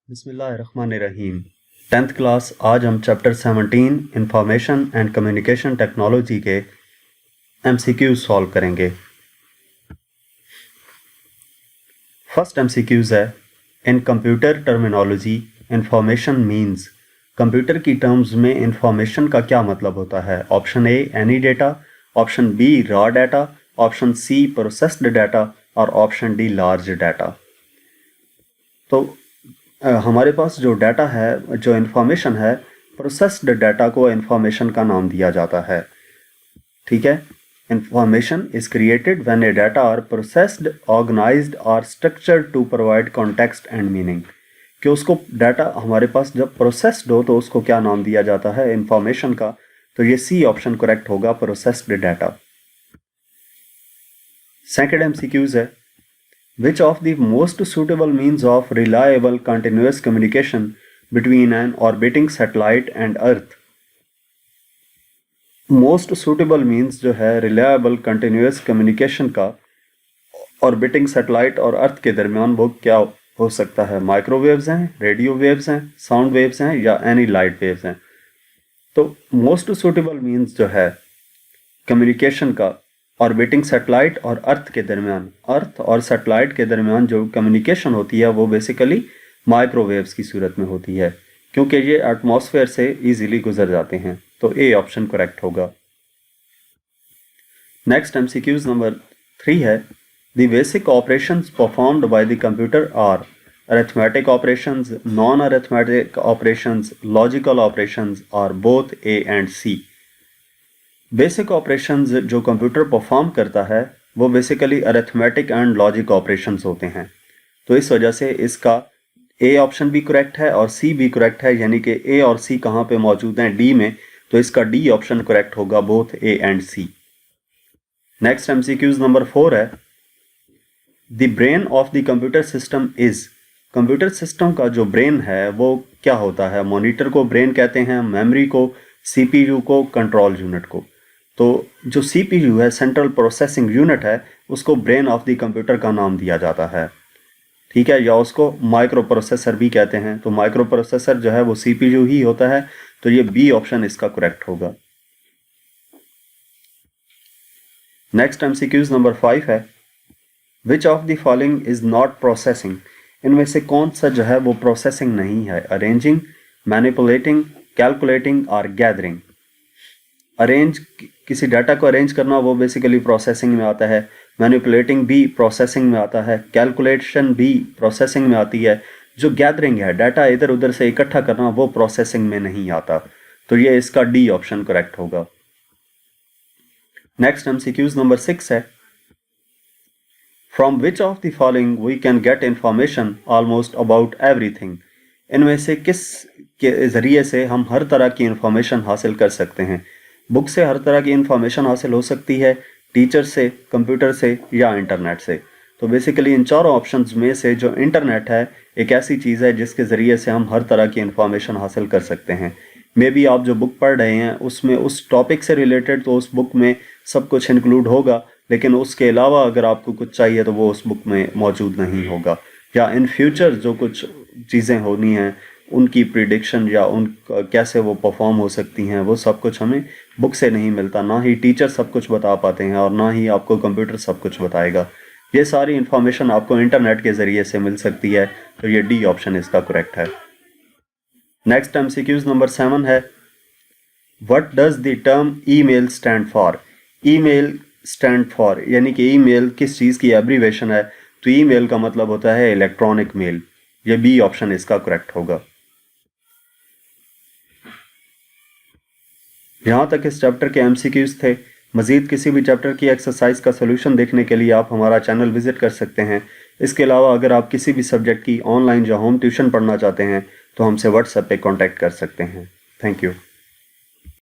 बिस्मिल्लाहिर्रहमानिर्रहीम। 10th class आज हम chapter 17 information and communication technology के MCQs सॉल्व करेंगे। फर्स्ट MCQs है, in computer terminology information means. Computer की टर्म्स में इंफॉर्मेशन का क्या मतलब होता है? Option A any data, option B raw data, option C processed data और ऑप्शन डी लार्ज डाटा। तो हमारे पास जो डाटा है, जो इंफॉर्मेशन है, प्रोसेस्ड डाटा को इंफॉर्मेशन का नाम दिया जाता है। ठीक है, information is created when a data are processed, organized और structured to provide context and meaning. कि उसको डाटा हमारे पास जब प्रोसेस्ड हो तो उसको क्या नाम दिया जाता है इंफॉर्मेशन का? तो ये सी ऑप्शन करेक्ट होगा, प्रोसेस्ड डाटा। सेकेंड MCQs है, which of the most suitable means of reliable continuous communication between an orbiting satellite and Earth? Most suitable means जो है reliable continuous communication का orbiting satellite और Earth के दरमियान वो क्या हो सकता है? माइक्रोवेव्स हैं, रेडियो वेव्स हैं, साउंड वेव्स हैं या एनी लाइट वेव्स हैं। तो मोस्ट सुटेबल मीन्स जो है कम्युनिकेशन का ऑर्बिटिंग सैटेलाइट और अर्थ के दरमियान, अर्थ और सैटेलाइट के दरमियान जो कम्युनिकेशन होती है वो बेसिकली माइक्रोवेव्स की सूरत में होती है, क्योंकि ये एटमॉस्फेयर से इजीली गुजर जाते हैं। तो ए ऑप्शन करेक्ट होगा। नेक्स्ट MCQs नंबर 3 है, the basic operations performed by the computer are arithmetic operations, non arithmetic operations, logical operations और both A and C. Basic operations जो कंप्यूटर परफॉर्म करता है वो basically arithmetic and logic operations होते हैं। तो इस वजह से इसका ए ऑप्शन भी करेक्ट है और सी भी करेक्ट है, यानी कि ए और सी कहाँ पे मौजूद हैं? डी में। तो इसका डी ऑप्शन करेक्ट होगा, both A and C. Next MCQs number 4 है, the brain of the computer system is. Computer system का जो ब्रेन है वो क्या होता है? मॉनिटर को ब्रेन कहते हैं, मेमोरी को, CPU को, कंट्रोल यूनिट को। तो जो CPU है, सेंट्रल प्रोसेसिंग यूनिट है, उसको ब्रेन ऑफ द कंप्यूटर का नाम दिया जाता है। ठीक है, या उसको माइक्रो प्रोसेसर भी कहते हैं। तो माइक्रो प्रोसेसर जो है वो CPU ही होता है। तो ये बी ऑप्शन इसका करेक्ट होगा। नेक्स्ट MCQs नंबर 5 है, विच of the following is not processing. इनमें से कौन सा जो है वो प्रोसेसिंग नहीं है? अरेंजिंग, मैनिपुलेटिंग, कैलकुलेटिंग और गैदरिंग। अरेंज, किसी डाटा को अरेंज करना, वो बेसिकली प्रोसेसिंग में आता है। मैनिपुलेटिंग भी प्रोसेसिंग में आता है। कैलकुलेशन भी प्रोसेसिंग में आती है। जो गैदरिंग है, डाटा इधर उधर से इकट्ठा करना, वो प्रोसेसिंग में नहीं आता। तो ये इसका डी ऑप्शन करेक्ट होगा। नेक्स्ट MCQs नंबर 6 है, from which of the following we can get information almost about everything. इनमें से किस के जरिए से हम हर तरह की इंफॉर्मेशन हासिल कर सकते हैं? बुक से हर तरह की इंफॉर्मेशन हासिल हो सकती है, टीचर से, कंप्यूटर से या इंटरनेट से। तो बेसिकली इन चारों ऑप्शंस में से जो इंटरनेट है एक ऐसी चीज़ है जिसके ज़रिए से हम हर तरह की इंफॉर्मेशन हासिल कर सकते हैं। मे बी आप जो बुक पढ़ रहे हैं उसमें उस टॉपिक से रिलेटेड तो उस बुक में सब कुछ इंक्लूड होगा, लेकिन उसके अलावा अगर आपको कुछ चाहिए तो वो उस बुक में मौजूद नहीं होगा। या इन फ्यूचर जो कुछ चीज़ें होनी हैं उनकी प्रिडिक्शन या उन कैसे वो परफॉर्म हो सकती हैं, वो सब कुछ हमें बुक से नहीं मिलता। ना ही टीचर सब कुछ बता पाते हैं और ना ही आपको कंप्यूटर सब कुछ बताएगा। ये सारी इंफॉर्मेशन आपको इंटरनेट के ज़रिए से मिल सकती है। तो ये डी ऑप्शन इसका करेक्ट है। नेक्स्ट MCQs नंबर 7 है, what does the term email stand for. Email stand for यानी कि ईमेल किस चीज़ की एब्रीवेशन है? तो ईमेल का मतलब होता है इलेक्ट्रॉनिक मेल। ये बी ऑप्शन इसका करेक्ट होगा। यहाँ तक इस चैप्टर के MCQs थे। मज़ीद किसी भी चैप्टर की एक्सरसाइज का सोल्यूशन देखने के लिए आप हमारा चैनल विजिट कर सकते हैं। इसके अलावा अगर आप किसी भी सब्जेक्ट की ऑनलाइन या होम ट्यूशन पढ़ना चाहते हैं तो हमसे WhatsApp पे कांटेक्ट कर सकते हैं। Thank you.